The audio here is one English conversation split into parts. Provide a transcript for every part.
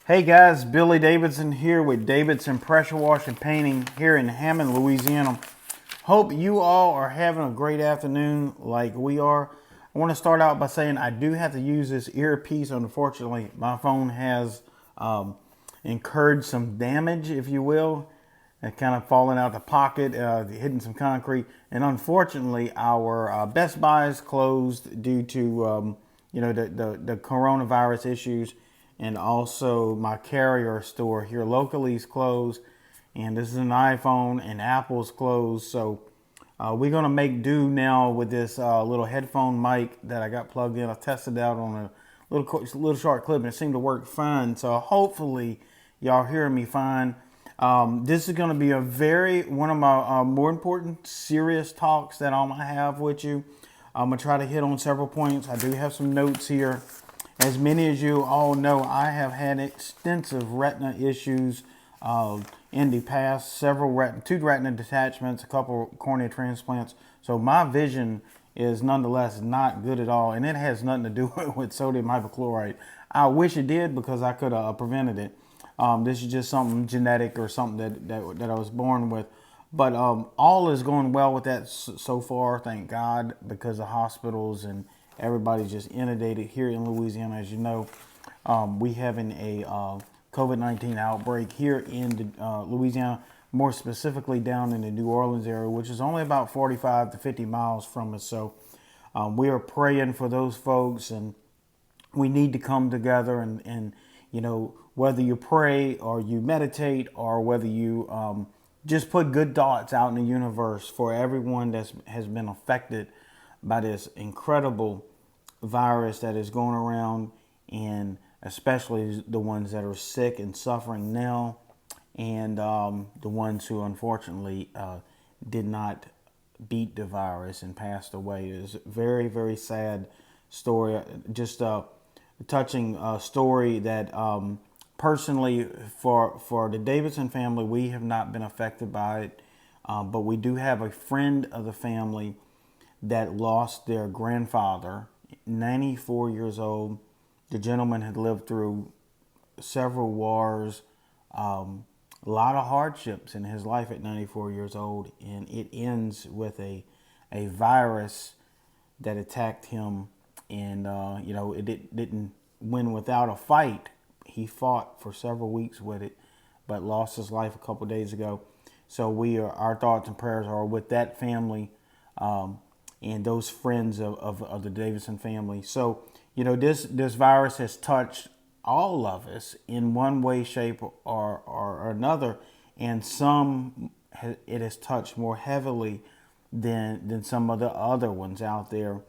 Hey guys, Billy Davidson here with Davidson Pressure Wash and Painting here in Hammond, Louisiana. Hope you all are having a great afternoon like we are. I want to start out by saying I do have to use this earpiece. Unfortunately, my phone has incurred some damage, if you will, and kind of falling out the pocket, hitting some concrete. And unfortunately, our Best Buy is closed due to the coronavirus issues, and also my Carrier store here locally is closed. And this is an iPhone, and Apple's closed, so we're gonna make do now with this little headphone mic that I got plugged in. I tested it out on a little short clip, and it seemed to work fine. So hopefully, y'all hearing me fine. This is gonna be one of my more important, serious talks that I'm gonna have with you. I'm gonna try to hit on several points. I do have some notes here. As many as you all know, I have had extensive retina issues in the past, two retina detachments, a couple cornea transplants. So my vision is nonetheless not good at all, and it has nothing to do with sodium hypochlorite. I wish it did because I could have prevented it. This is just something genetic or something that I was born with. But all is going well with that so far, thank God, because the hospitals and everybody's just inundated here in Louisiana. As you know, we having a COVID-19 outbreak here in Louisiana, more specifically down in the New Orleans area, which is only about 45 to 50 miles from us. So we are praying for those folks, and we need to come together and whether you pray or you meditate or whether you just put good thoughts out in the universe for everyone that has been affected by this incredible virus that is going around, and especially the ones that are sick and suffering now, and the ones who unfortunately did not beat the virus and passed away. It is a very, very sad story. Just a touching story that personally for the Davidson family, we have not been affected by it, but we do have a friend of the family that lost their grandfather, 94 years old. The gentleman had lived through several wars, a lot of hardships in his life at 94 years old, and it ends with a virus that attacked him, and it didn't win without a fight. He fought for several weeks with it, but lost his life a couple days ago. So our thoughts and prayers are with that family, and those friends of the Davidson family. So this virus has touched all of us in one way, shape, or another, and it has touched more heavily than some of the other ones out there.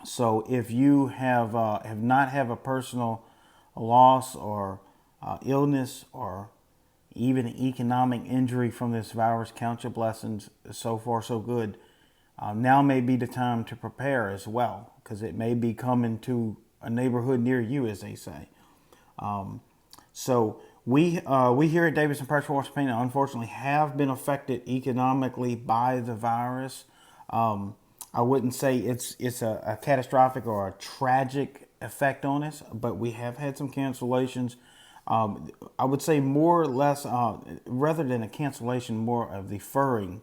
So if you have not have a personal loss or illness or even an economic injury from this virus, count your blessings. So far, so good. Now may be the time to prepare as well, because it may be coming to a neighborhood near you, as they say. So we here at Davidson Pressure Wash Painting unfortunately have been affected economically by the virus. I wouldn't say it's a catastrophic or a tragic effect on us, but we have had some cancellations. I would say more or less, rather than a cancellation, more of deferring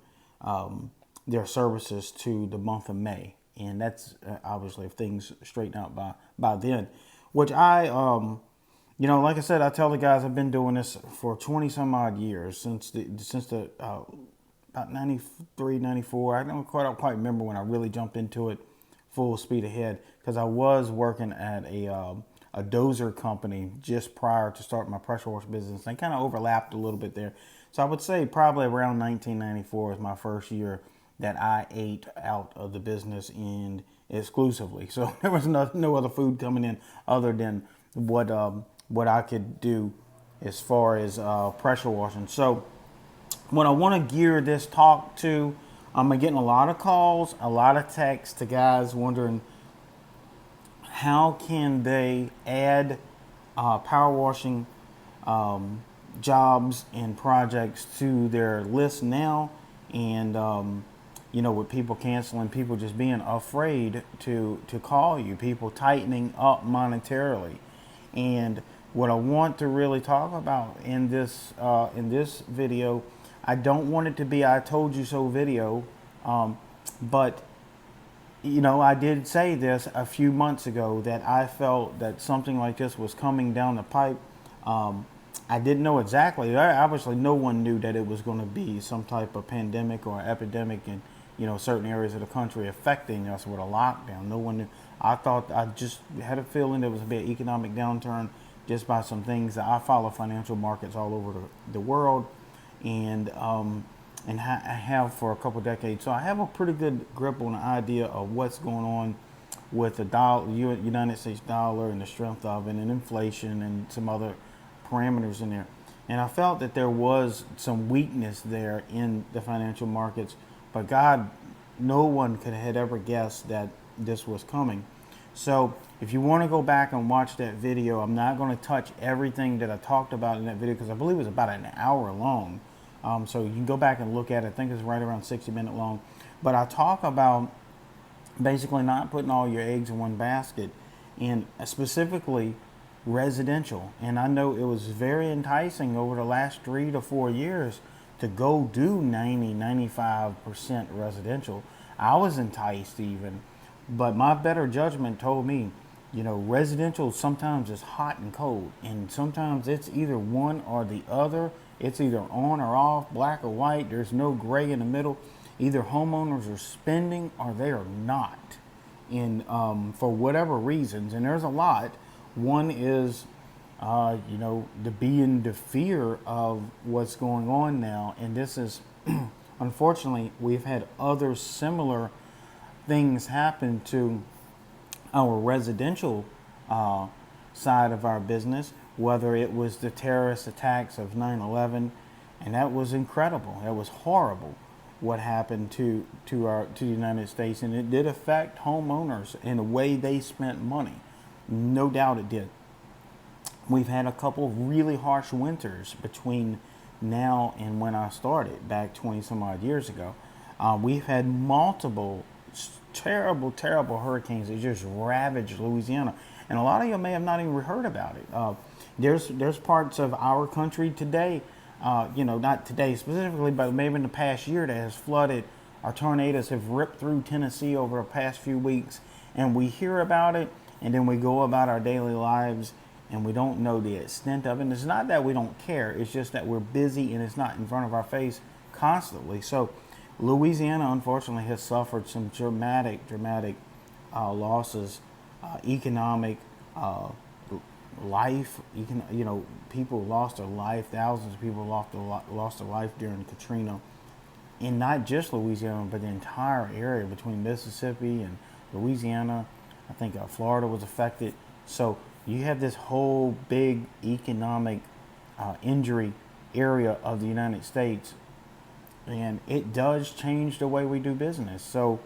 their services to the month of May, and that's obviously if things straighten out by then. Which like I said, I tell the guys I've been doing this for 20 some odd years since the about 93, 94. I don't quite remember when I really jumped into it full speed ahead, because I was working at a dozer company just prior to starting my pressure wash business. They kind of overlapped a little bit there. So I would say probably around 1994 was my first year that I ate out of the business and exclusively. So there was no other food coming in other than what I could do as far as pressure washing. So what I want to gear this talk to, I'm getting a lot of calls, a lot of texts to guys wondering how can they add power washing jobs and projects to their list now, and with people canceling, people just being afraid to call you, people tightening up monetarily, and what I want to really talk about in this video, I don't want it to be "I told you so" video, but I did say this a few months ago that I felt that something like this was coming down the pipe. I didn't know exactly. Obviously, no one knew that it was going to be some type of pandemic or epidemic in certain areas of the country affecting us with a lockdown. No one knew. I just had a feeling there was a bit of economic downturn just by some things that I follow financial markets all over the world, and I have for a couple decades. So I have a pretty good grip on the idea of what's going on with the dollar, United States dollar, and the strength of it, and inflation, and some other parameters in there. And I felt that there was some weakness there in the financial markets, but God, no one could have ever guessed that this was coming. So if you want to go back and watch that video, I'm not going to touch everything that I talked about in that video because I believe it was about an hour long. So you can go back and look at it. I think it's right around 60-minute long. But I talk about basically not putting all your eggs in one basket, and specifically residential. And I know it was very enticing over the last 3 to 4 years to go do 95% residential. I was enticed even, but my better judgment told me, residential sometimes is hot and cold, and sometimes it's either one or the other. It's either on or off, black or white. There's no gray in the middle. Either homeowners are spending or they are not, for whatever reasons. And there's a lot. One is, the fear of what's going on now. And this is, unfortunately, we've had other similar things happen to our residential side of our business, whether it was the terrorist attacks of 9/11, and that was incredible. That was horrible what happened to the United States, and it did affect homeowners in the way they spent money. No doubt it did. We've had a couple of really harsh winters between now and when I started back 20 some odd years ago. We've had multiple terrible hurricanes that just ravaged Louisiana, and a lot of you may have not even heard about it. There's parts of our country today, not today specifically, but maybe in the past year, that has flooded. Our tornadoes have ripped through Tennessee over the past few weeks, and we hear about it, and then we go about our daily lives, and we don't know the extent of it. And it's not that we don't care, it's just that we're busy and it's not in front of our face constantly. So Louisiana, unfortunately, has suffered some dramatic losses, economic, life. People lost their life. Thousands of people lost their life during Katrina, and not just Louisiana, but the entire area between Mississippi and Louisiana. I think Florida was affected. So you have this whole big economic injury area of the United States, and it does change the way we do business. So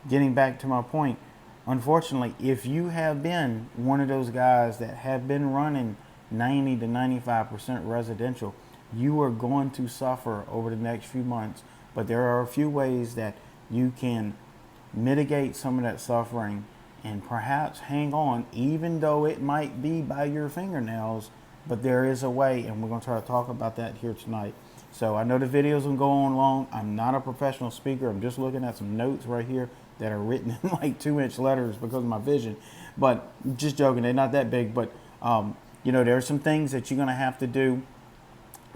getting back to my point, unfortunately, if you have been one of those guys that have been running 90 to 95% residential, you are going to suffer over the next few months. But there are a few ways that you can mitigate some of that suffering and perhaps hang on, even though it might be by your fingernails. But there is a way, and we're going to try to talk about that here tonight. So I know the videos will go on long. I'm not a professional speaker. I'm just looking at some notes right here that are written in like 2-inch letters because of my vision. But just joking, they're not that big. But there are some things that you're going to have to do.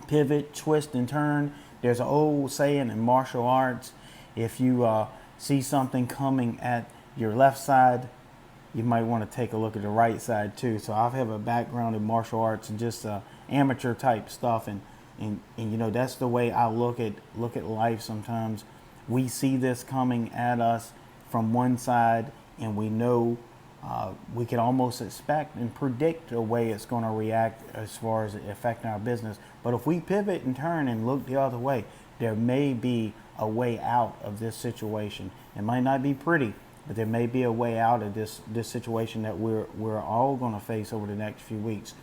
Pivot, twist, and turn. There's an old saying in martial arts: if you see something coming at your left side, you might want to take a look at the right side too. So I have a background in martial arts and just amateur type stuff, and that's the way I look at life. Sometimes we see this coming at us from one side, and we know we can almost expect and predict the way it's going to react as far as affecting our business. But if we pivot and turn and look the other way, there may be a way out of this situation. It might not be pretty, but there may be a way out of this situation that we're all going to face over the next few weeks.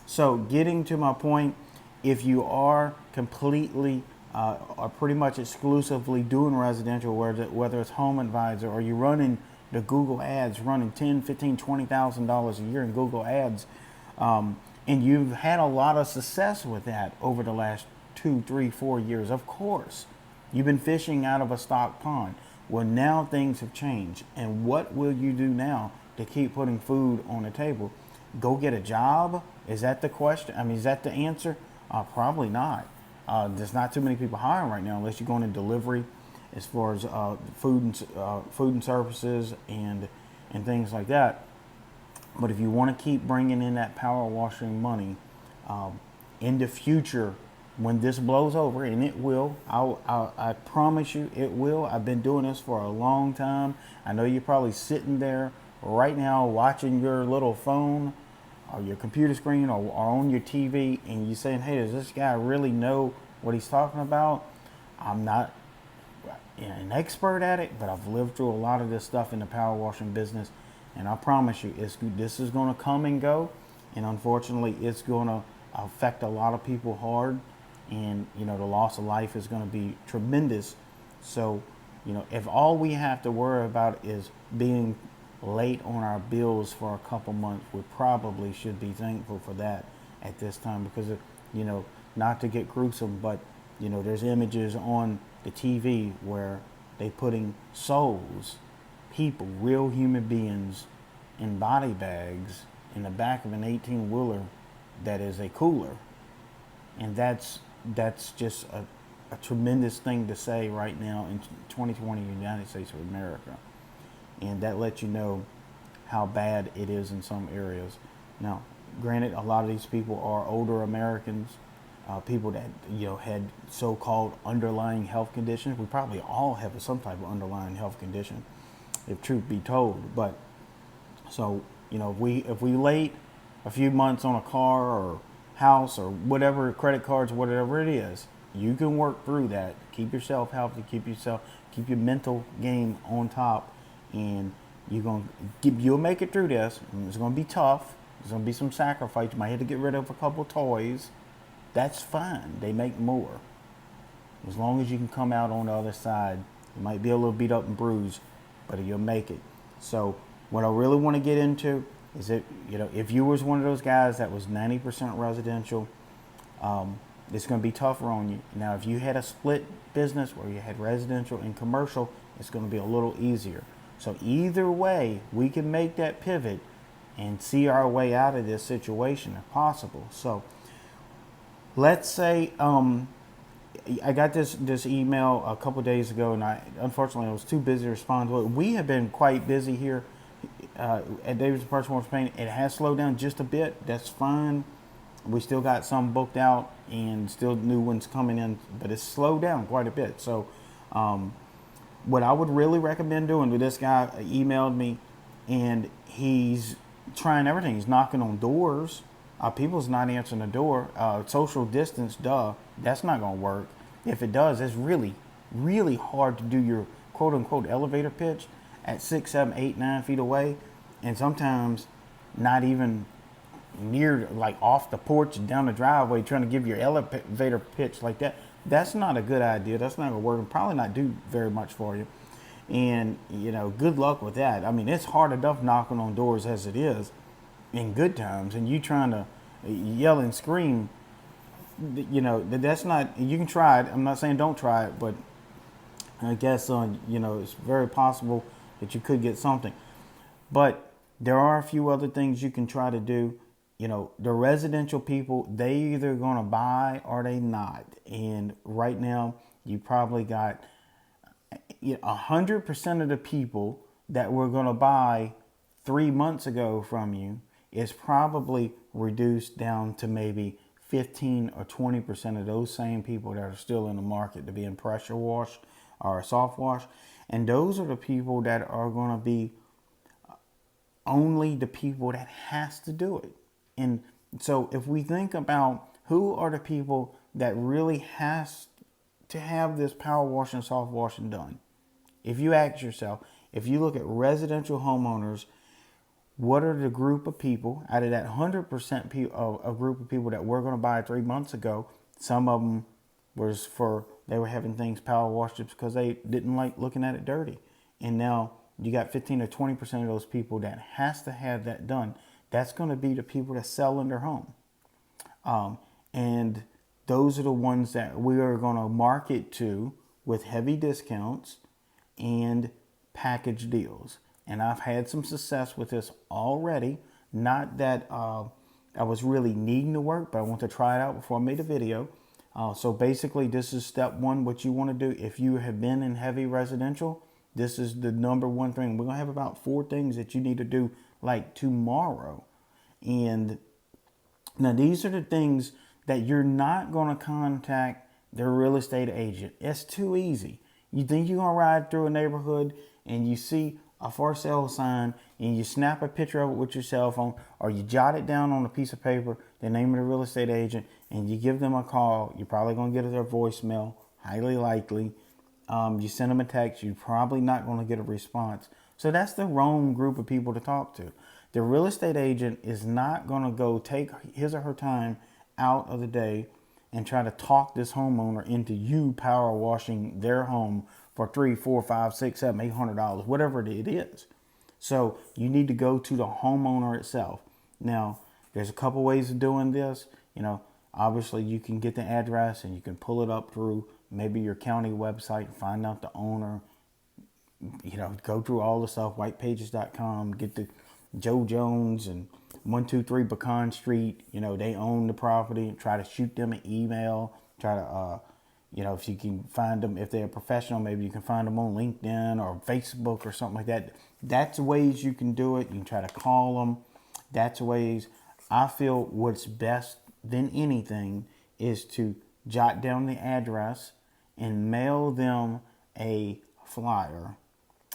So getting to my point, if you are completely or pretty much exclusively doing residential, whether it's Home Advisor or you're running the Google ads, running $10,000, $15,000, $20,000 a year in Google ads, And you've had a lot of success with that over the last 2, 3, 4 years. Of course, you've been fishing out of a stocked pond. Well, now things have changed. And what will you do now to keep putting food on the table? Go get a job? Is that the question? I mean, is that the answer? Probably not. There's not too many people hiring right now unless you're going in delivery, as far as food and services and things like that. But if you want to keep bringing in that power washing money, in the future, when this blows over, and it will, I promise you it will. I've been doing this for a long time. I know you're probably sitting there right now watching your little phone or your computer screen or on your TV, and you're saying, hey, does this guy really know what he's talking about? I'm not an expert at it, but I've lived through a lot of this stuff in the power washing business, and I promise you, this is going to come and go, and unfortunately, it's going to affect a lot of people hard, and the loss of life is going to be tremendous. So, if all we have to worry about is being late on our bills for a couple months, we probably should be thankful for that at this time, because not to get gruesome, but there's images on the TV where they putting souls, people, real human beings, in body bags in the back of an 18-wheeler that is a cooler, and that's just a tremendous thing to say right now in 2020 United States of America. And that lets you know how bad it is in some areas. Now, granted, a lot of these people are older Americans, people that had so-called underlying health conditions. We probably all have some type of underlying health condition, if truth be told. But so if we late a few months on a car or house or whatever, credit cards, whatever it is, you can work through that. Keep yourself healthy. Keep your mental game on top. And you'll make it through this. And it's going to be tough. There's going to be some sacrifice. You might have to get rid of a couple toys. That's fine. They make more. As long as you can come out on the other side. You might be a little beat up and bruised, but you'll make it. So what I really want to get into is that, if you was one of those guys that was 90% residential, it's going to be tougher on you. Now, if you had a split business where you had residential and commercial, it's going to be a little easier. So either way, we can make that pivot and see our way out of this situation if possible. So let's say I got this email a couple days ago, and unfortunately I was too busy to respond to it. We have been quite busy here at Davidson Pressure Wash Painting. It has slowed down just a bit. That's fine. We still got some booked out and still new ones coming in, but it's slowed down quite a bit. So what I would really recommend doing, with this guy emailed me, and he's trying everything. He's knocking on doors. People's not answering the door. Social distance, that's not going to work. If it does, it's really, really hard to do your quote unquote elevator pitch at 6, 7, 8, 9 feet away, and sometimes not even near, like off the porch and down the driveway, trying to give your elevator pitch like that. That's not a good idea. That's not going to work, and probably not do very much for you. And good luck with that. I mean, it's hard enough knocking on doors as it is in good times, and you trying to yell and scream. That's not. You can try it. I'm not saying don't try it, but I guess it's very possible that you could get something. But there are a few other things you can try to do. The residential people, they either going to buy or they not. And right now, you probably got 100% of the people that were going to buy 3 months ago from you is probably reduced down to maybe 15 or 20% of those same people that are still in the market to be in pressure wash or soft wash. And those are the people that are going to be only the people that has to do it. And so if we think about who are the people that really has to have this power washing, soft washing done, if you ask yourself, if you look at residential homeowners, what are the group of people out of that 100% of a group of people that were going to buy 3 months ago? Some of them they were having things power washed just because they didn't like looking at it dirty. And now you got 15 or 20% of those people that has to have that done. That's going to be the people that sell in their home. And those are the ones that we are going to market to with heavy discounts and package deals. And I've had some success with this already. Not that I was really needing to work, but I want to try it out before I made a video. So basically, this is step one, what you want to do. If you have been in heavy residential, this is the number one thing. We're going to have about 4 things that you need to do like tomorrow. And now these are the things that you're not going to contact their real estate agent. It's too easy. You think you're going to ride through a neighborhood and you see a for sale sign and you snap a picture of it with your cell phone, or you jot it down on a piece of paper, the name of the real estate agent, and you give them a call. You're probably going to get their voicemail, highly likely. You send them a text, you're probably not going to get a response. So that's the wrong group of people to talk to. The real estate agent is not going to go take his or her time out of the day and try to talk this homeowner into you power washing their home for $300, $400, $500, $600, $700, $800, whatever it is. So you need to go to the homeowner itself. Now, there's a couple ways of doing this. Obviously you can get the address and you can pull it up through maybe your county website, find out the owner, go through all the stuff, whitepages.com, get the Joe Jones and 123 Pecan Street, they own the property, and try to shoot them an email, try to, if you can find them, if they're a professional, maybe you can find them on LinkedIn or Facebook or something like that. That's ways you can do it. You can try to call them. That's ways. I feel what's best than anything is to jot down the address and mail them a flyer.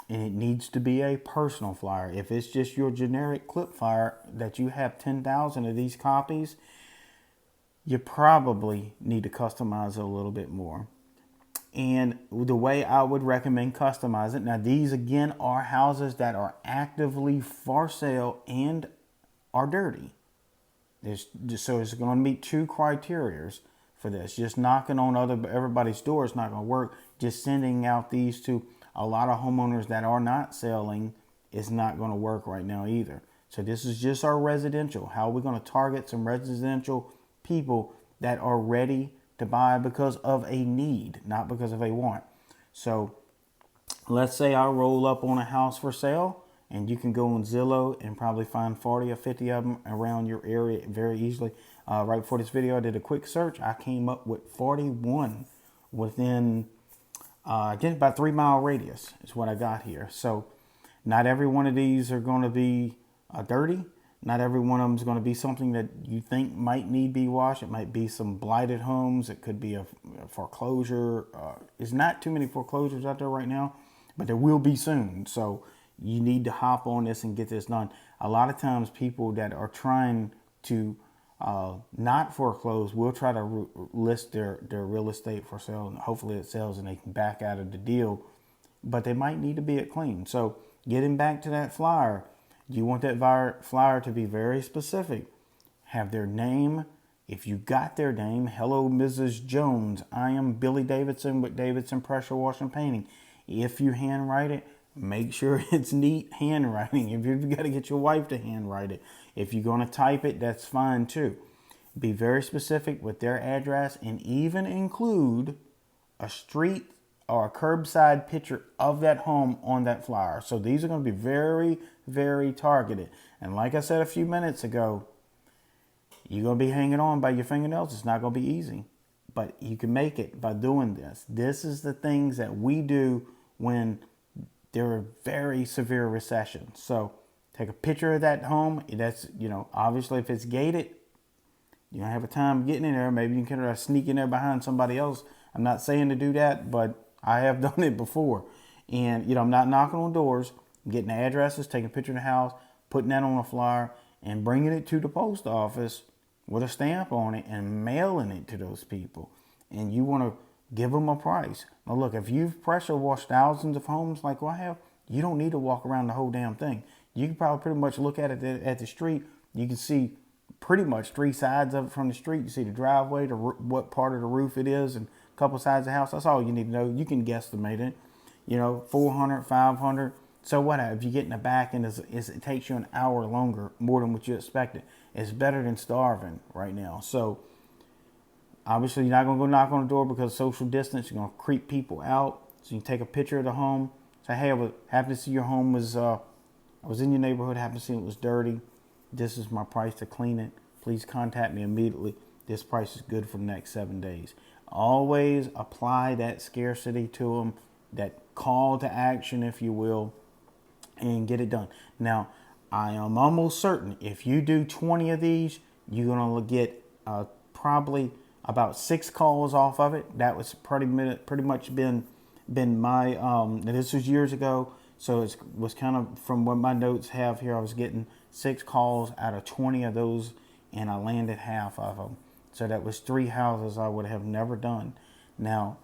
And it needs to be a personal flyer. If it's just your generic clip flyer that you have 10,000 of these copies, you probably need to customize it a little bit more. And the way I would recommend customize it, now these again are houses that are actively for sale and are dirty. So it's going to meet 2 criteria for this. Just knocking on everybody's door is not going to work. Just sending out these to a lot of homeowners that are not selling is not going to work right now either. So this is just our residential. How we're going to target some residential people that are ready to buy because of a need, not because of a want. So let's say I roll up on a house for sale, and you can go on Zillow and probably find 40 or 50 of them around your area very easily. Right before this video, I did a quick search. I came up with 41 within again, about 3 mile radius is what I got here. So not every one of these are going to be dirty. Not every one of them is going to be something that you think might need to be washed. It might be some blighted homes. It could be a foreclosure. There's not too many foreclosures out there right now, but there will be soon. So you need to hop on this and get this done. A lot of times people that are trying to not foreclose will try to list their real estate for sale, and hopefully it sells and they can back out of the deal, but they might need to be it clean. So getting back to that flyer, you want that flyer to be very specific. Have their name. If you got their name, hello, Mrs. Jones. I am Billy Davidson with Davidson Pressure Wash and Painting. If you handwrite it, make sure it's neat handwriting. If you've got to get your wife to handwrite it. If you're going to type it, that's fine too. Be very specific with their address and even include a street or a curbside picture of that home on that flyer. So these are going to be very, very targeted. And like I said a few minutes ago, you're going to be hanging on by your fingernails. It's not going to be easy, but you can make it by doing this. This is the things that we do when there are very severe recessions. So take a picture of that home. That's, obviously if it's gated, you don't have a time getting in there. Maybe you can sneak in there behind somebody else. I'm not saying to do that, but I have done it before. And, I'm not knocking on doors, getting the addresses, taking a picture of the house, putting that on a flyer, and bringing it to the post office with a stamp on it and mailing it to those people. And you want to give them a price. Now, look, if you've pressure washed thousands of homes like I have, you don't need to walk around the whole damn thing. You can probably pretty much look at it at the street. You can see pretty much 3 sides of it from the street. You see the driveway, what part of the roof it is, and a couple sides of the house. That's all you need to know. You can guesstimate it. 400, 500. So what if you get in the back and it takes you an hour longer, more than what you expected? It's better than starving right now. So obviously you're not going to go knock on the door because of social distance. You're going to creep people out. So you take a picture of the home. Say, hey, I was happy to see your home was, I was in your neighborhood, happy to see it was dirty. This is my price to clean it. Please contact me immediately. This price is good for the next 7 days. Always apply that scarcity to them, that call to action, if you will, and get it done. Now, I am almost certain if you do 20 of these, you're going to get probably about 6 calls off of it. That was pretty much been my, this was years ago. So it was kind of from what my notes have here, I was getting 6 calls out of 20 of those, and I landed half of them. So that was 3 houses I would have never done. Now,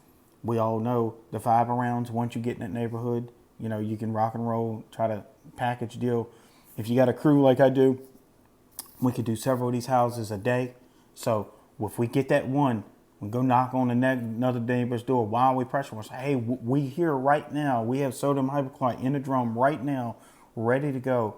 we all know the 5 rounds, once you get in that neighborhood, you know, you can rock and roll, try to package deal. If you got a crew like I do, we could do several of these houses a day. So if we get that one, we go knock on another neighbor's door while we pressure wash. Hey, we here right now. We have sodium hypochlorite in the drum right now, ready to go.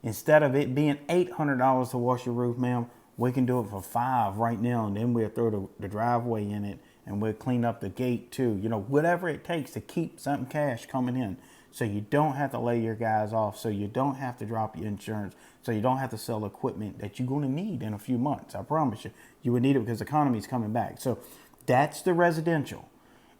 Instead of it being $800 to wash your roof, ma'am, we can do it for $5 right now, and then we'll throw the driveway in it, and we'll clean up the gate too. You know, whatever it takes to keep some cash coming in, so you don't have to lay your guys off, so you don't have to drop your insurance, so you don't have to sell equipment that you're going to need in a few months. I promise you, you would need it because the economy is coming back. So that's the residential.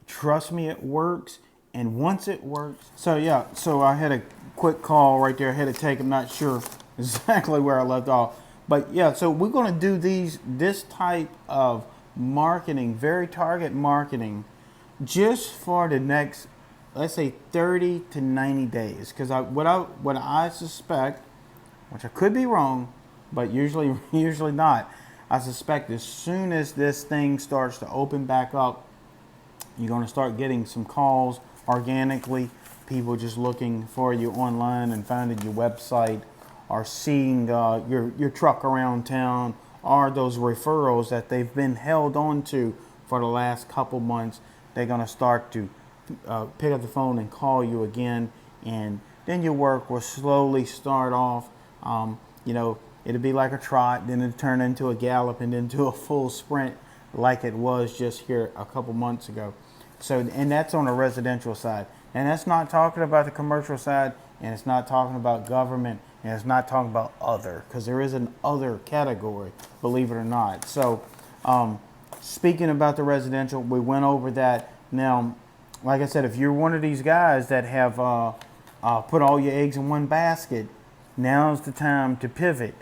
Trust me, it works. And once it works, so yeah, so I had a quick call right there. I had to take. I'm not sure exactly where I left off. But yeah, so we're going to do this type of marketing, very target marketing, just for the next, let's say 30 to 90 days. Because what I suspect, which I could be wrong, but usually not, I suspect as soon as this thing starts to open back up, you're going to start getting some calls organically, people just looking for you online and finding your website, or seeing your truck around town, or those referrals that they've been held on to for the last couple months. They're going to start to pick up the phone and call you again, and then your work will slowly start off. You know, it'll be like a trot, then it'll turn into a gallop, and then to a full sprint like it was just here a couple months ago. So, and that's on the residential side. And that's not talking about the commercial side, and it's not talking about government, and it's not talking about other, because there is an other category, believe it or not. So, speaking about the residential, we went over that. Now, like I said, if you're one of these guys that have put all your eggs in one basket, now's the time to pivot.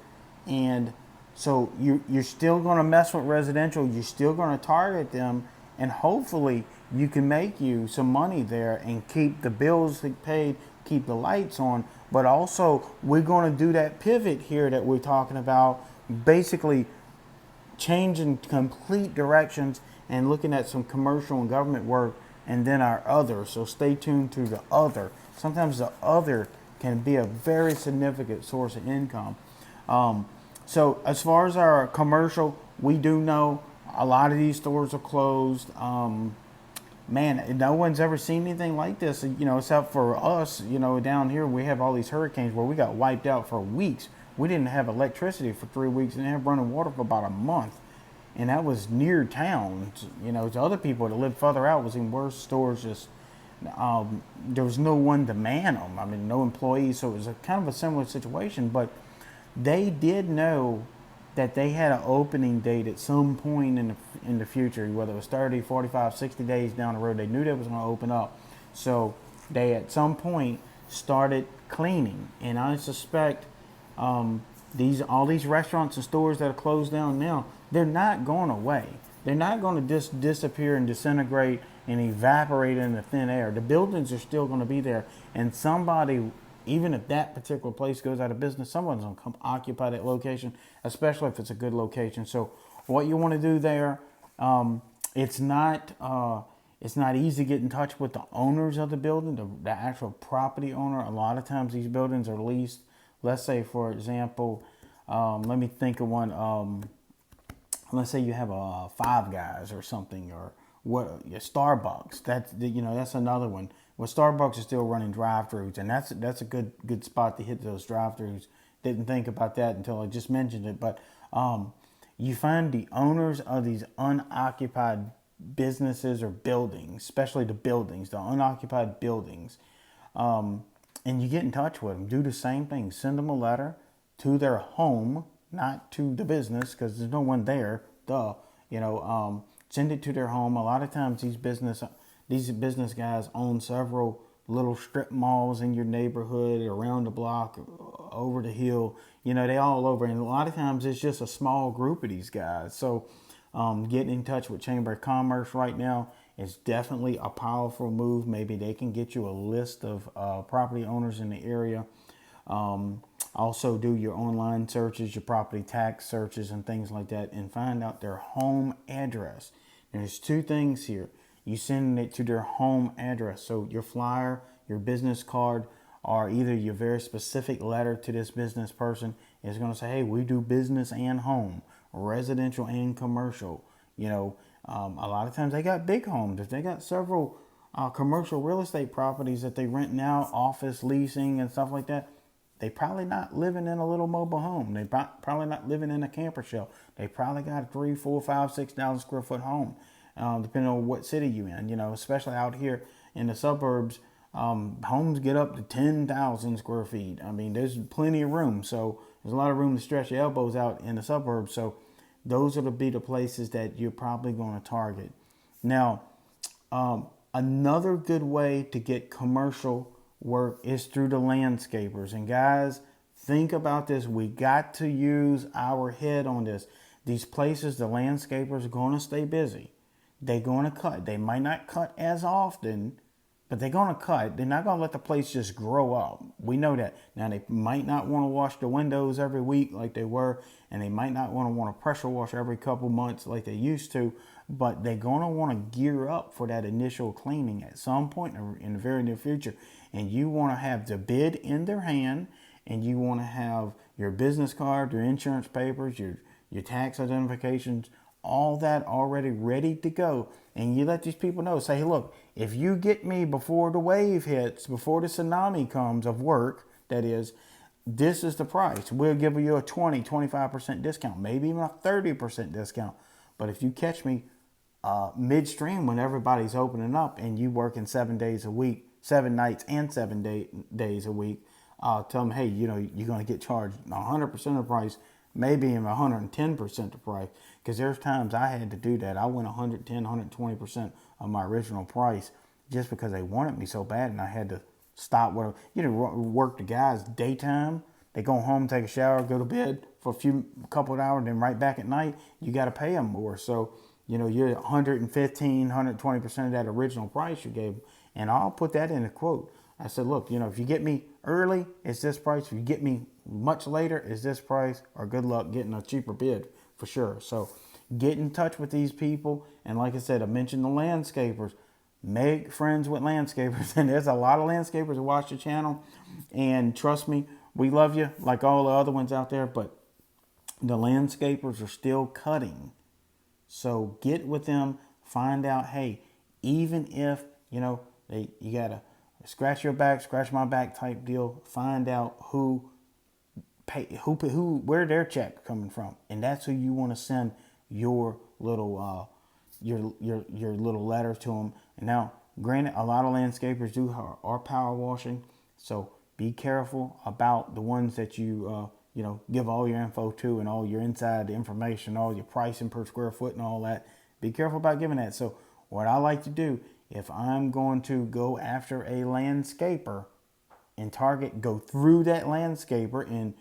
And so you're still going to mess with residential. You're still going to target them, and hopefully you can make you some money there and keep the bills paid, keep the lights on. But also, we're going to do that pivot here that we're talking about, basically changing complete directions and looking at some commercial and government work, and then our other. So stay tuned to the other. Sometimes the other can be a very significant source of income. So as far as our commercial, we do know a lot of these stores are closed. Man, no one's ever seen anything like this, you know, except for us. You know, down here we have all these hurricanes where we got wiped out for weeks. We didn't have electricity for 3 weeks and have running water for about a month. And that was near town. You know, to other people that lived further out, was even worse. Stores just, there was no one to man them. I mean, no employees. So it was a kind of a similar situation. But they did know that they had an opening date at some point in the future, whether it was 30, 45, 60 days down the road. They knew that was going to open up. So they at some point started cleaning. And I suspect all these restaurants and stores that are closed down now, they're not going away. They're not going to just disappear and disintegrate and evaporate into thin air. The buildings are still going to be there. And somebody, even if that particular place goes out of business, someone's going to come occupy that location, especially if it's a good location. So what you want to do there, it's not easy to get in touch with the owners of the building, the actual property owner. A lot of times these buildings are leased. Let's say, for example, let me think of one. Let's say you have a Five Guys or something, or what, Starbucks. That's another one. Well, Starbucks is still running drive-throughs, and that's a good spot to hit those drive-throughs. Didn't think about that until I just mentioned it, but you find the owners of these unoccupied businesses or buildings, especially the buildings, the unoccupied buildings, and you get in touch with them. Do the same thing. Send them a letter to their home, not to the business, because there's no one there. Duh. Send it to their home. A lot of times these business guys own several little strip malls in your neighborhood, around the block, over the hill. They all over. And a lot of times it's just a small group of these guys. So getting in touch with Chamber of Commerce right now is definitely a powerful move. Maybe they can get you a list of property owners in the area. Also do your online searches, your property tax searches and things like that, and find out their home address. There's two things here. You send it to their home address. So your flyer, your business card, or either your very specific letter to this business person is going to say, hey, we do business and home, residential and commercial. A lot of times they got big homes. If they got several commercial real estate properties that they rent now, office leasing and stuff like that, they probably not living in a little mobile home. They probably not living in a camper shell. They probably got a 3, 4, 5, 6,000 square foot home, depending on what city you in. Especially out here in the suburbs, homes get up to 10,000 square feet. I mean, there's plenty of room. So there's a lot of room to stretch your elbows out in the suburbs. So those are the places that you're probably going to target. Now, another good way to get commercial work is through the landscapers. And guys, think about this. We got to use our head on this. These places, the landscapers are going to stay busy. They're going to cut. They might not cut as often, but they're going to cut. They're not going to let the place just grow up. We know that. Now, they might not want to wash the windows every week like they were, and they might not want to pressure wash every couple months like they used to, but they're going to want to gear up for that initial cleaning at some point in the very near future. And you want to have the bid in their hand, and you want to have your business card, your insurance papers, your tax identifications, all that already ready to go. And you let these people know, say, hey, look, if you get me before the wave hits, before the tsunami comes of work, that is, this is the price. We'll give you a 20, 25% discount, maybe even a 30% discount. But if you catch me midstream when everybody's opening up and you working 7 days a week, 7 nights and 7 days a week, tell them, hey, you're going to get charged 100% of the price, maybe even 110% the price. Because there's times I had to do that. I went 110, 120% of my original price just because they wanted me so bad, and I had to stop work the guys daytime. They go home, take a shower, go to bed for a couple of hours, then right back at night. You got to pay them more. So, you're 115, 120% of that original price you gave them. And I'll put that in a quote. I said, look, if you get me early, it's this price. If you get me much later, it's this price. Or good luck getting a cheaper bid for sure. So get in touch with these people. And like I said, I mentioned the landscapers. Make friends with landscapers. And there's a lot of landscapers who watch the channel. And trust me, we love you like all the other ones out there. But the landscapers are still cutting. So get with them. Find out, hey, even if, you got to scratch your back, scratch my back type deal. Find out where their check coming from. And that's who you want to send your little little letter to them. And now, granted, a lot of landscapers are power washing. So be careful about the ones that you give all your info to and all your inside information, all your pricing per square foot and all that. Be careful about giving that. So what I like to do, if I'm going to go after a landscaper and go through that landscaper and,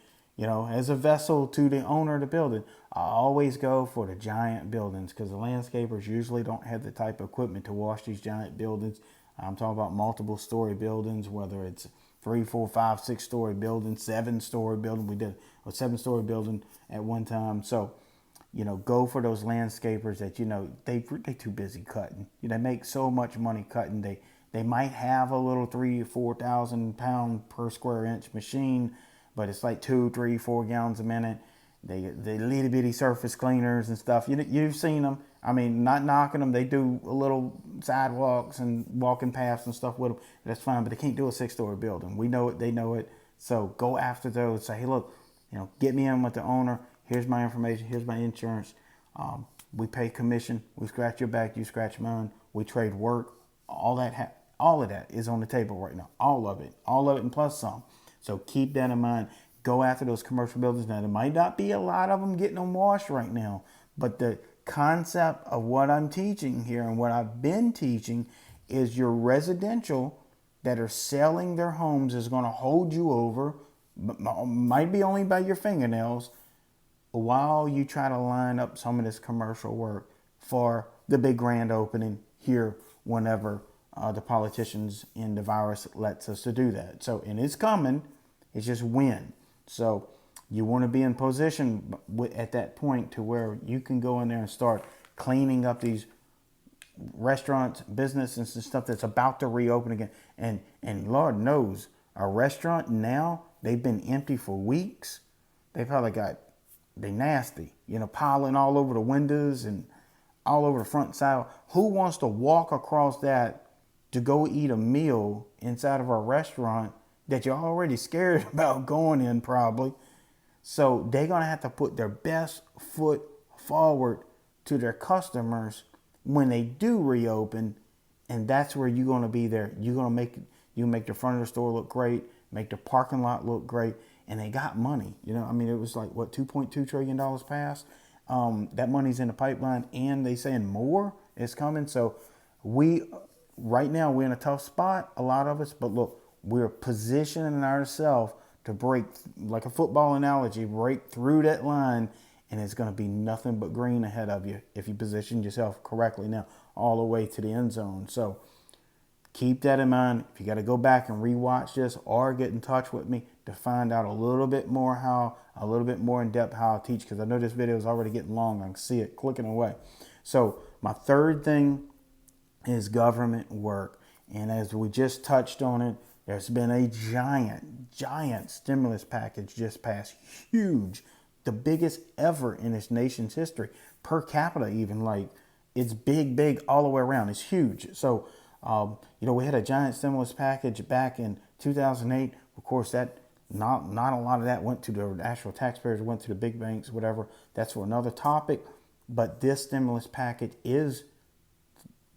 as a vessel to the owner of the building, I always go for the giant buildings because the landscapers usually don't have the type of equipment to wash these giant buildings. I'm talking about multiple story buildings, whether it's 3, 4, 5, 6 story building, 7-story building. We did a 7-story building at one time. So, go for those landscapers that, they too busy cutting. They make so much money cutting. They might have a little 3,000 or 4,000 pound per square inch machine, but it's like 2, 3, 4 gallons a minute. they little bitty surface cleaners and stuff. You've seen them. I mean, not knocking them. They do a little sidewalks and walking paths and stuff with them. That's fine, but they can't do a 6-story building. We know it. They know it. So go after those. Say, hey, look, get me in with the owner. Here's my information. Here's my insurance. We pay commission. We scratch your back. You scratch mine. We trade work. All of that is on the table right now. All of it, and plus some. So keep that in mind. Go after those commercial buildings. Now, there might not be a lot of them getting them washed right now, but the concept of what I'm teaching here and what I've been teaching is your residential that are selling their homes is going to hold you over, might be only by your fingernails, while you try to line up some of this commercial work for the big grand opening here whenever the politicians and the virus lets us to do that. So, and it's coming. It's just when. So you want to be in position at that point to where you can go in there and start cleaning up these restaurants, businesses and stuff that's about to reopen again. And Lord knows, a restaurant now, they've been empty for weeks. They probably they nasty, piling all over the windows and all over the front side. Who wants to walk across that to go eat a meal inside of a restaurant that you're already scared about going in probably? So they're going to have to put their best foot forward to their customers when they do reopen. And that's where you're going to be there. You're going to make the front of the store look great, make the parking lot look great. And they got money. It was like, what, $2.2 trillion passed? That money's in the pipeline, and they saying more is coming. So right now, we're in a tough spot, a lot of us. But look, we're positioning ourselves to break, like a football analogy, break through that line, and it's going to be nothing but green ahead of you if you position yourself correctly now all the way to the end zone. So keep that in mind. If you got to go back and rewatch this or get in touch with me to find out a little bit more in depth how I teach, because I know this video is already getting long. I can see it clicking away. So my third thing is government work. And as we just touched on it, there's been a giant stimulus package just passed. Huge. The biggest ever in this nation's history. Per capita even. Like, it's big all the way around. It's huge. So, we had a giant stimulus package back in 2008. Of course, that not a lot of that went to the actual taxpayers, went to the big banks, whatever. That's for another topic. But this stimulus package is,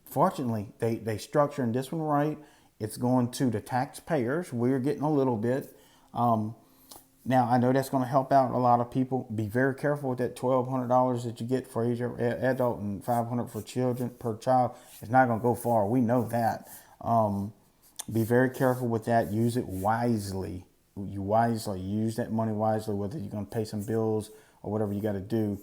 fortunately, they structuring this one right. It's going to the taxpayers. We're getting a little bit. Now, I know that's going to help out a lot of people. Be very careful with that $1,200 that you get for each adult and $500 for children per child. It's not going to go far. We know that. Be very careful with that. Use it wisely. Use that money wisely, whether you're going to pay some bills or whatever you got to do.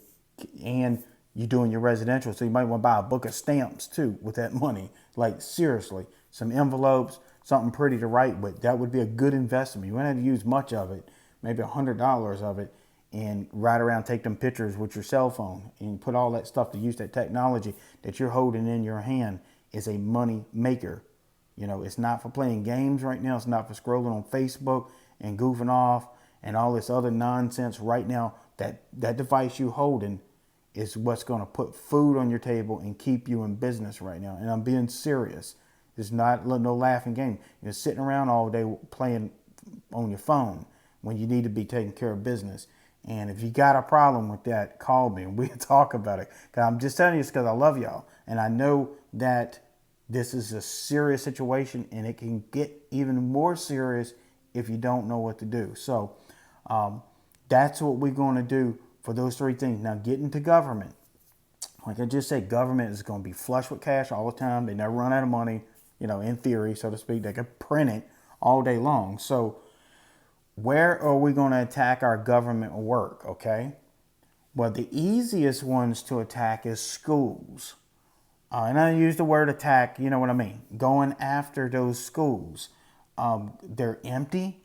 And you're doing your residential, so you might want to buy a book of stamps too with that money. Like, seriously, some envelopes, something pretty to write with. That would be a good investment. You won't have to use much of it, maybe $100 of it, and ride around, take them pictures with your cell phone and put all that stuff to use. That technology that you're holding in your hand is a money maker. It's not for playing games right now. It's not for scrolling on Facebook and goofing off and all this other nonsense right now. That device you holding is what's going to put food on your table and keep you in business right now. And I'm being serious. It's not no laughing game. You're sitting around all day playing on your phone when you need to be taking care of business. And if you got a problem with that, call me and we'll talk about it. Cause I'm just telling you this because I love y'all. And I know that this is a serious situation, and it can get even more serious if you don't know what to do. So that's what we're going to do for those three things. Now, getting to government. Like I just said, government is going to be flush with cash all the time. They never run out of money, in theory, so to speak. They can print it all day long. So where are we going to attack our government work, okay? Well, the easiest ones to attack is schools. And I use the word attack, you know what I mean? Going after those schools. They're empty.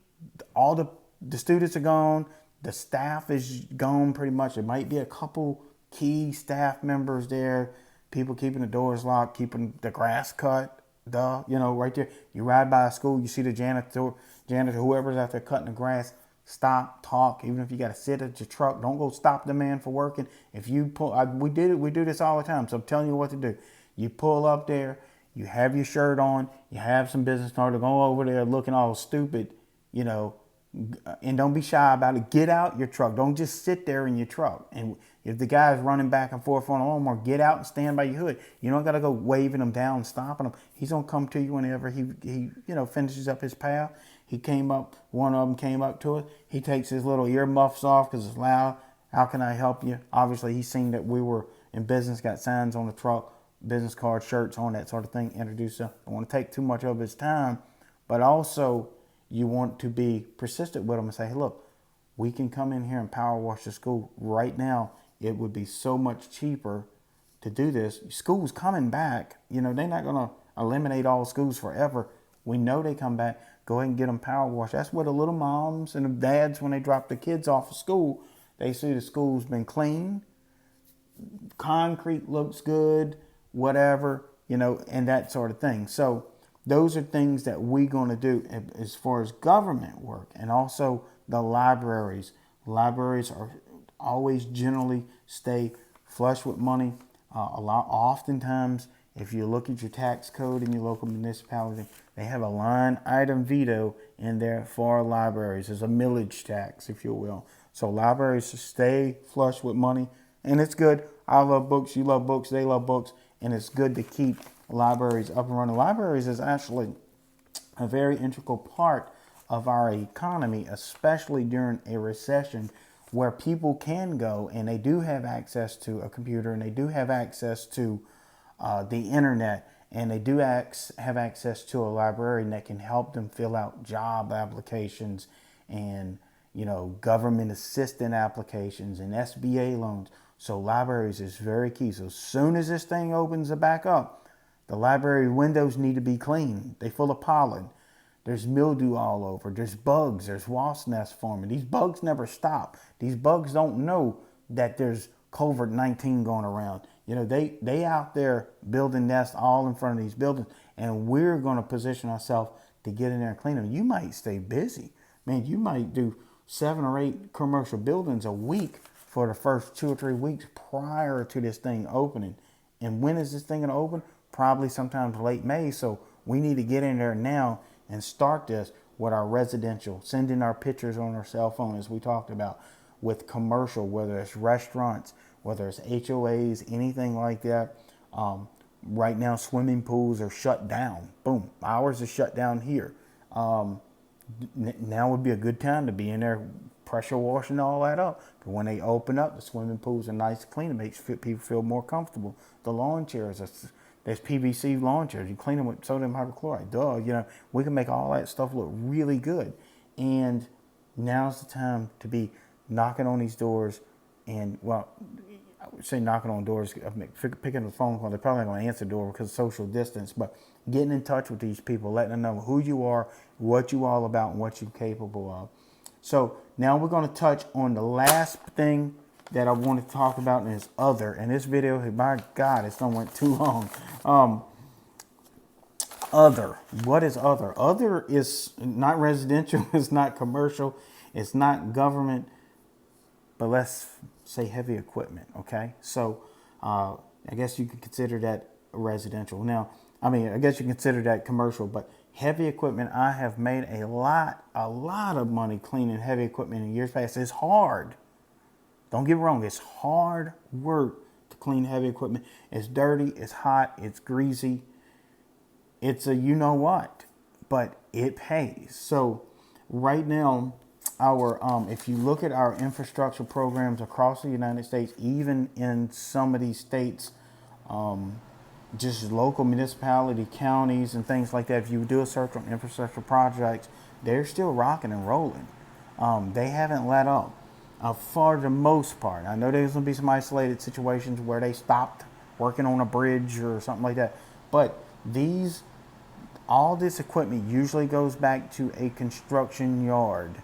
All the students are gone. The staff is gone pretty much. There might be a couple key staff members there. People keeping the doors locked, keeping the grass cut. Right there. You ride by a school, you see the janitor, whoever's out there cutting the grass. Stop, talk. Even if you got to sit at your truck, don't go stop the man for working. If you pull, we did it. We do this all the time. So I'm telling you what to do. You pull up there. You have your shirt on. You have some business cards. Go over there looking all stupid, you know, and don't be shy about it. Get out your truck. Don't just sit there in your truck. And if the guy's running back and forth on a lawnmower, get out and stand by your hood. You don't got to go waving him down, stopping him. He's gonna come to you whenever he finishes up his path. He came up. One of them came up to us. He takes his little ear muffs off because it's loud. How can I help you? Obviously, he's seen that we were in business. Got signs on the truck, business cards, shirts on, that sort of thing. Introduce him. I don't want to take too much of his time, but also you want to be persistent with them and say, hey, look, we can come in here and power wash the school right now. It would be so much cheaper to do this. School's coming back. You know, they're not going to eliminate all schools forever. We know they come back. Go ahead and get them power washed. That's what the little moms and the dads, when they drop the kids off of school, they see the school's been clean, concrete looks good, whatever, you know, and that sort of thing. So those are things that we're going to do as far as government work. And also the libraries. Libraries are always generally stay flush with money. Oftentimes, if you look at your tax code in your local municipality, they have a line item veto in there for libraries. There's a millage tax, if you will. So libraries stay flush with money, and it's good. I love books, you love books, they love books, and it's good to keep libraries up and running. Libraries is actually a very integral part of our economy, especially during a recession where people can go and they do have access to a computer and they do have access to the internet, and they do have access to a librarian that can help them fill out job applications and, you know, government assistant applications and SBA loans. So libraries is very key. So as soon as this thing opens back up, the library windows need to be cleaned. They're full of pollen. There's mildew all over. There's bugs. There's wasp nests forming. These bugs never stop. These bugs don't know that there's COVID-19 going around. You know, they out there building nests all in front of these buildings, and we're going to position ourselves to get in there and clean them. You might stay busy. Man, you might do 7 or 8 commercial buildings a week for the first 2 or 3 weeks prior to this thing opening. And when is this thing going to open? Probably sometime late May. So we need to get in there now and start this with our residential, sending our pictures on our cell phone, as we talked about, with commercial, whether it's restaurants, whether it's HOAs, anything like that. Right now, swimming pools are shut down. Boom, ours are shut down here. Now would be a good time to be in there pressure washing all that up. But when they open up, the swimming pools are nice and clean. It makes people feel more comfortable. The lawn chairs, there's PVC lawn chairs. You clean them with sodium hypochlorite. Duh, you know, we can make all that stuff look really good. And now's the time to be knocking on these doors. And, well, I would say knocking on doors, picking the phone call. They're probably not going to answer the door because of social distance. But getting in touch with these people, letting them know who you are, what you all about, and what you're capable of. So now we're going to touch on the last thing that I want to talk about, and it's other. And this video, my God, it's not went too long. Other. What is other? Other is not residential. It's not commercial. It's not government. But let's say heavy equipment. Okay. So I guess you could consider that residential. Now, I mean, I guess you consider that commercial, but heavy equipment, I have made a lot of money cleaning heavy equipment in years past. It's hard. Don't get me wrong. It's hard work to clean heavy equipment. It's dirty. It's hot. It's greasy. It's a you know what, but it pays. So right now, if you look at our infrastructure programs across the United States, even in some of these states, just local municipality, counties, and things like that, if you do a search on infrastructure projects, they're still rocking and rolling. They haven't let up for the most part. I know there's going to be some isolated situations where they stopped working on a bridge or something like that, but all this equipment usually goes back to a construction yard,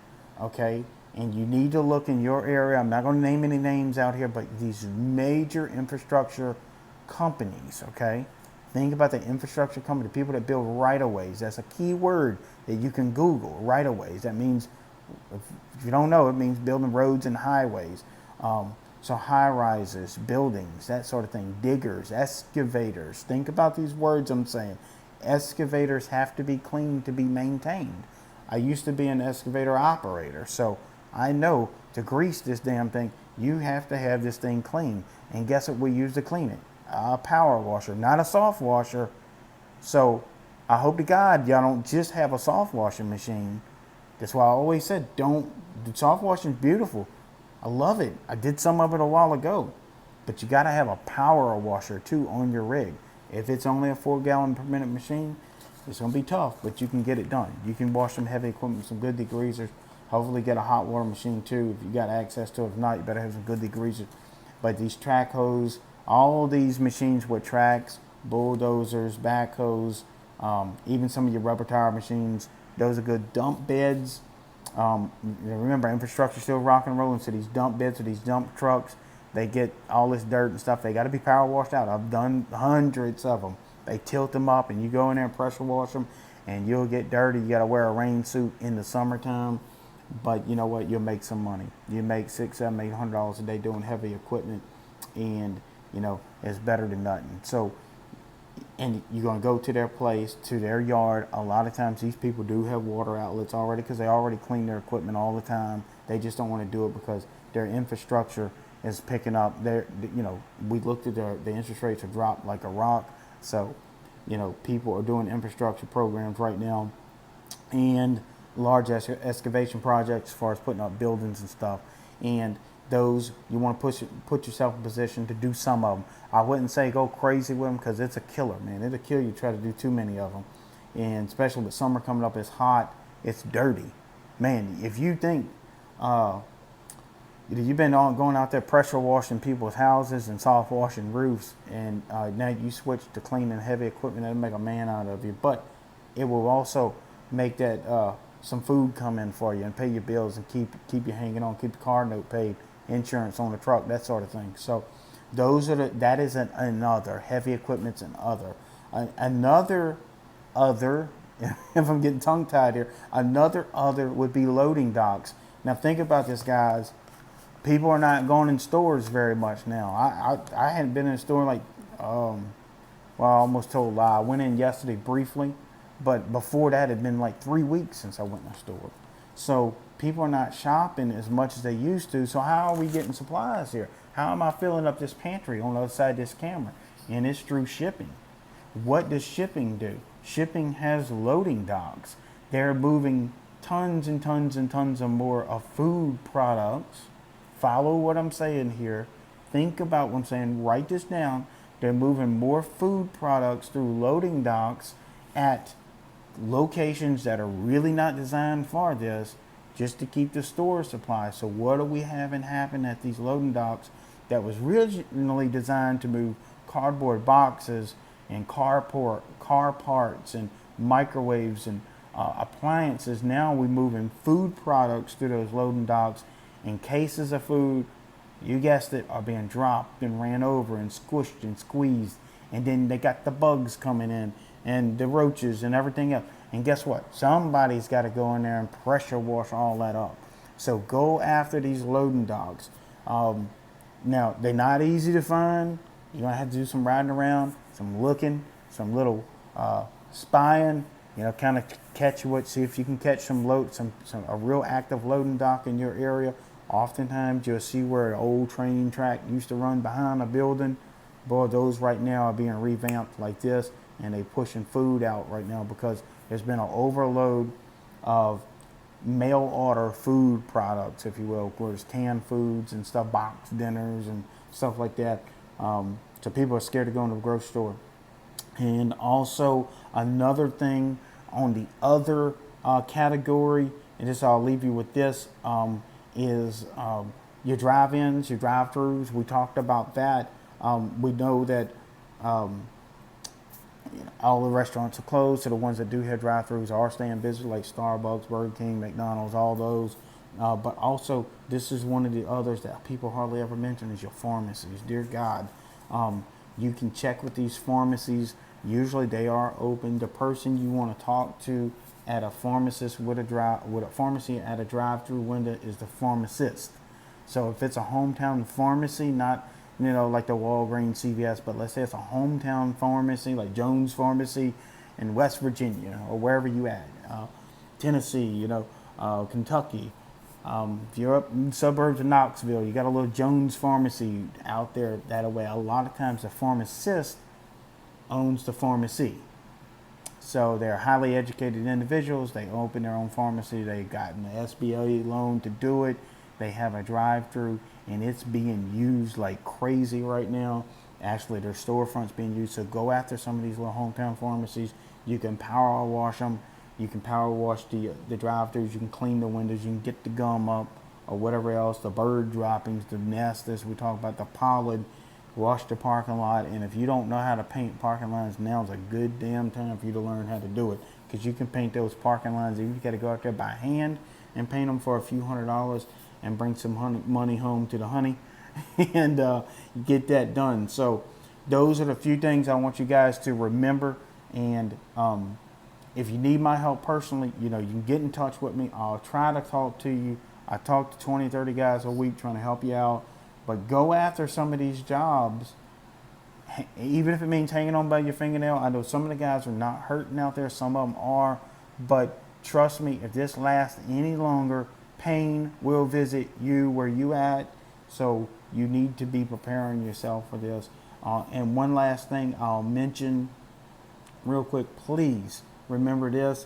okay? And you need to look in your area. I'm not going to name any names out here, but these major infrastructure companies, okay? Think about the infrastructure company, the people that build right-of-ways. That's a key word that you can Google, right-of-ways. That means If you don't know, it means building roads and highways. So high rises, buildings, that sort of thing. Diggers, excavators. Think about these words I'm saying. Excavators have to be cleaned to be maintained. I used to be an excavator operator, so I know to grease this damn thing, you have to have this thing clean. And guess what we use to clean it? A power washer, not a soft washer. So I hope to God y'all don't just have a soft washing machine. That's why I always said, don't, the soft washing is beautiful. I love it. I did some of it a while ago. But you got to have a power washer too on your rig. If it's only a 4 gallon per minute machine, it's going to be tough, but you can get it done. You can wash some heavy equipment with some good degreasers. Hopefully get a hot water machine too if you got access to it. If not, you better have some good degreasers. But these track hose, all these machines with tracks, bulldozers, backhoes, even some of your rubber tire machines, those are good. Dump beds. Remember, infrastructure still rock and rolling, so these dump beds or these dump trucks, they get all this dirt and stuff. They got to be power washed out. I've done hundreds of them. They tilt them up, and you go in there and pressure wash them, and you'll get dirty. You got to wear a rain suit in the summertime, but you know what? You'll make some money. You make $600, $700, $800 a day doing heavy equipment, and it's better than nothing. So, and you're going to go to their place, to their yard. A lot of times these people do have water outlets already because they already clean their equipment all the time. They just don't want to do it because their infrastructure is picking up. We looked at the interest rates have dropped like a rock. So, people are doing infrastructure programs right now and large excavation projects as far as putting up buildings and stuff. And those, you want to put yourself in position to do some of them. I wouldn't say go crazy with them because it's a killer, man. It'll kill you try to do too many of them. And especially with summer coming up, it's hot, it's dirty. Man, if you think you've been going out there pressure washing people's houses and soft washing roofs, and now you switch to cleaning heavy equipment, that'll make a man out of you. But it will also make that some food come in for you and pay your bills and keep you hanging on, keep your car note paid, insurance on the truck, that sort of thing. So that is another heavy equipment's another if I'm getting tongue tied here, another would be loading docks. Now think about this, guys. People are not going in stores very much now. I hadn't been in a store I almost told a lie. I went in yesterday briefly, but before that it had been like 3 weeks since I went in a store. So people are not shopping as much as they used to. So how are we getting supplies here? How am I filling up this pantry on the other side of this camera? And it's through shipping. What does shipping do? Shipping has loading docks. They're moving tons and tons and tons of more of food products. Follow what I'm saying here. Think about what I'm saying. Write this down. They're moving more food products through loading docks at locations that are really not designed for this, just to keep the store supply. So what are we having happen at these loading docks that was originally designed to move cardboard boxes and car parts and microwaves and appliances? Now we're moving food products through those loading docks, and cases of food, you guessed it, are being dropped and ran over and squished and squeezed. And then they got the bugs coming in and the roaches and everything else. And guess what? Somebody's got to go in there and pressure wash all that up. So go after these loading docks. Now, they're not easy to find. You're going to have to do some riding around, some looking, some little spying, kind of see if you can catch a real active loading dock in your area. Oftentimes, you'll see where an old train track used to run behind a building. Boy, those right now are being revamped like this, and they're pushing food out right now because there's been an overload of mail order food products, if you will, of course, canned foods and stuff, box dinners and stuff like that. So people are scared to go into the grocery store. And also another thing on the other category, and just I'll leave you with this, is your drive-ins, your drive-thrus. We talked about that. We know that all the restaurants are closed, so the ones that do have drive-thrus are staying busy, like Starbucks, Burger King, McDonald's, all those. But also, this is one of the others that people hardly ever mention, is your pharmacies. Dear God, you can check with these pharmacies. Usually they are open. The person you want to talk to at a pharmacist with a pharmacy at a drive-through window is the pharmacist. So if it's a hometown pharmacy, not like the Walgreens, CVS, but let's say it's a hometown pharmacy like Jones Pharmacy in West Virginia or wherever you at, Tennessee, Kentucky. If you're up in the suburbs of Knoxville, you got a little Jones Pharmacy out there that way. A lot of times the pharmacist owns the pharmacy. So they're highly educated individuals. They open their own pharmacy. They got an SBA loan to do it. They have a drive-through, and it's being used like crazy right now. Actually, their storefronts being used. So go after some of these little hometown pharmacies. You can power wash them. You can power wash the drive-throughs. You can clean the windows. You can get the gum up or whatever else. The bird droppings, the nest, as we talk about, the pollen. Wash the parking lot. And if you don't know how to paint parking lines, now's a good damn time for you to learn how to do it, because you can paint those parking lines. You got to go out there by hand and paint them for a few $100s and bring some money home to the honey and get that done. So those are the few things I want you guys to remember. And if you need my help personally, you can get in touch with me. I'll try to talk to you. I talk to 20, 30 guys a week trying to help you out. But go after some of these jobs, even if it means hanging on by your fingernail. I know some of the guys are not hurting out there. Some of them are. But trust me, if this lasts any longer, pain will visit you where you at. So you need to be preparing yourself for this. And one last thing I'll mention real quick, please remember this.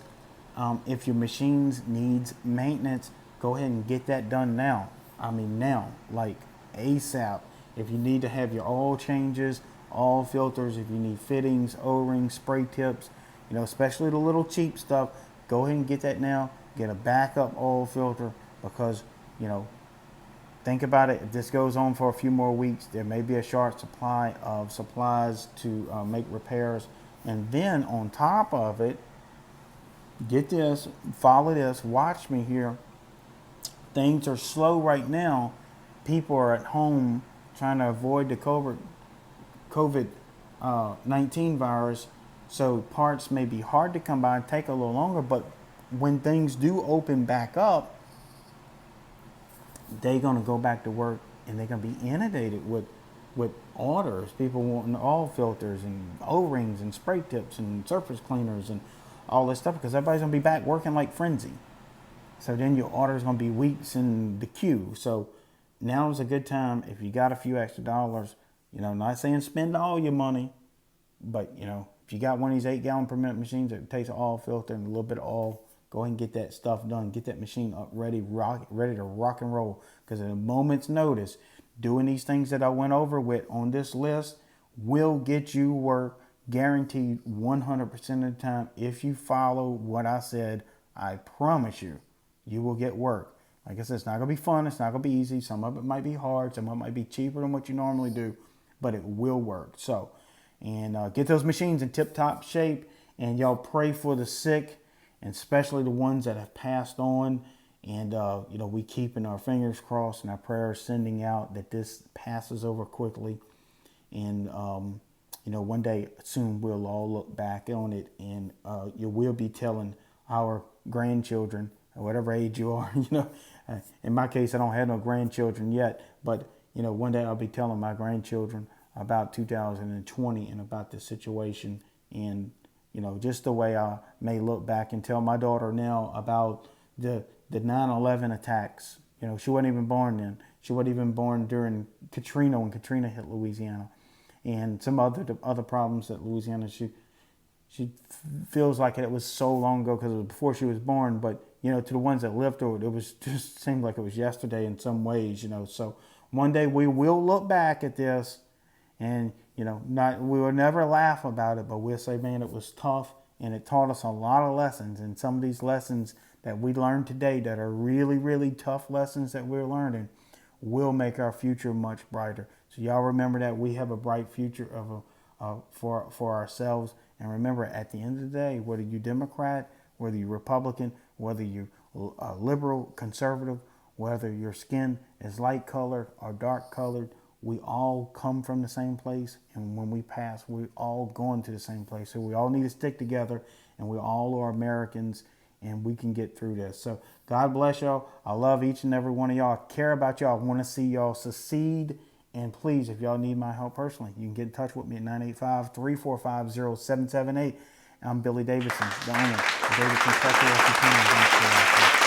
If your machines needs maintenance, go ahead and get that done now. I mean now, like ASAP. If you need to have your oil changes, oil filters, if you need fittings, O-rings, spray tips, especially the little cheap stuff, go ahead and get that now. Get a backup oil filter, because, think about it. If this goes on for a few more weeks, there may be a short supply of supplies to make repairs. And then on top of it, get this, follow this, watch me here. Things are slow right now. People are at home trying to avoid the COVID-19 virus. So parts may be hard to come by and take a little longer. But when things do open back up, they're going to go back to work, and they're going to be inundated with orders. People wanting oil filters and O-rings and spray tips and surface cleaners and all this stuff, because everybody's going to be back working like frenzy. So then your order is going to be weeks in the queue. So now is a good time, if you got a few extra dollars, not saying spend all your money, but, if you got one of these 8-gallon per minute machines that takes an oil filter and a little bit of oil, go ahead and get that stuff done. Get that machine up ready to rock and roll. Because at a moment's notice, doing these things that I went over with on this list will get you work, guaranteed 100% of the time. If you follow what I said, I promise you, you will get work. Like I said, it's not going to be fun. It's not going to be easy. Some of it might be hard. Some of it might be cheaper than what you normally do, but it will work. So, and get those machines in tip-top shape. And y'all pray for the sick, and especially the ones that have passed on. And, we keeping our fingers crossed and our prayers sending out that this passes over quickly. And, one day soon we'll all look back on it, and you will be telling our grandchildren, or whatever age you are, in my case, I don't have no grandchildren yet, but, one day I'll be telling my grandchildren about 2020 and about the situation, and, just the way I may look back and tell my daughter now about the 9/11 attacks. She wasn't even born then. She wasn't even born during Katrina, when Katrina hit Louisiana, and some other problems that Louisiana, she feels like it was so long ago because it was before she was born, but to the ones that lived through it, it was just seemed like it was yesterday in some ways, So one day we will look back at this, and we will never laugh about it, but we'll say, man, it was tough, and it taught us a lot of lessons. And some of these lessons that we learned today, that are really, really tough lessons that we're learning, will make our future much brighter. So y'all remember that we have a bright future for ourselves. And remember, at the end of the day, whether you Democrat, whether you Republican, whether you liberal, conservative, whether your skin is light colored or dark colored, we all come from the same place. And when we pass, we all going to the same place. So we all need to stick together, and we all are Americans. and we can get through this. So God bless y'all. I love each and every one of y'all. I care about y'all. I want to see y'all succeed. And please, if y'all need my help personally, you can get in touch with me at 985-345-0778. I'm Billy Davidson, the owner of Davidson Pressure Washing Painting.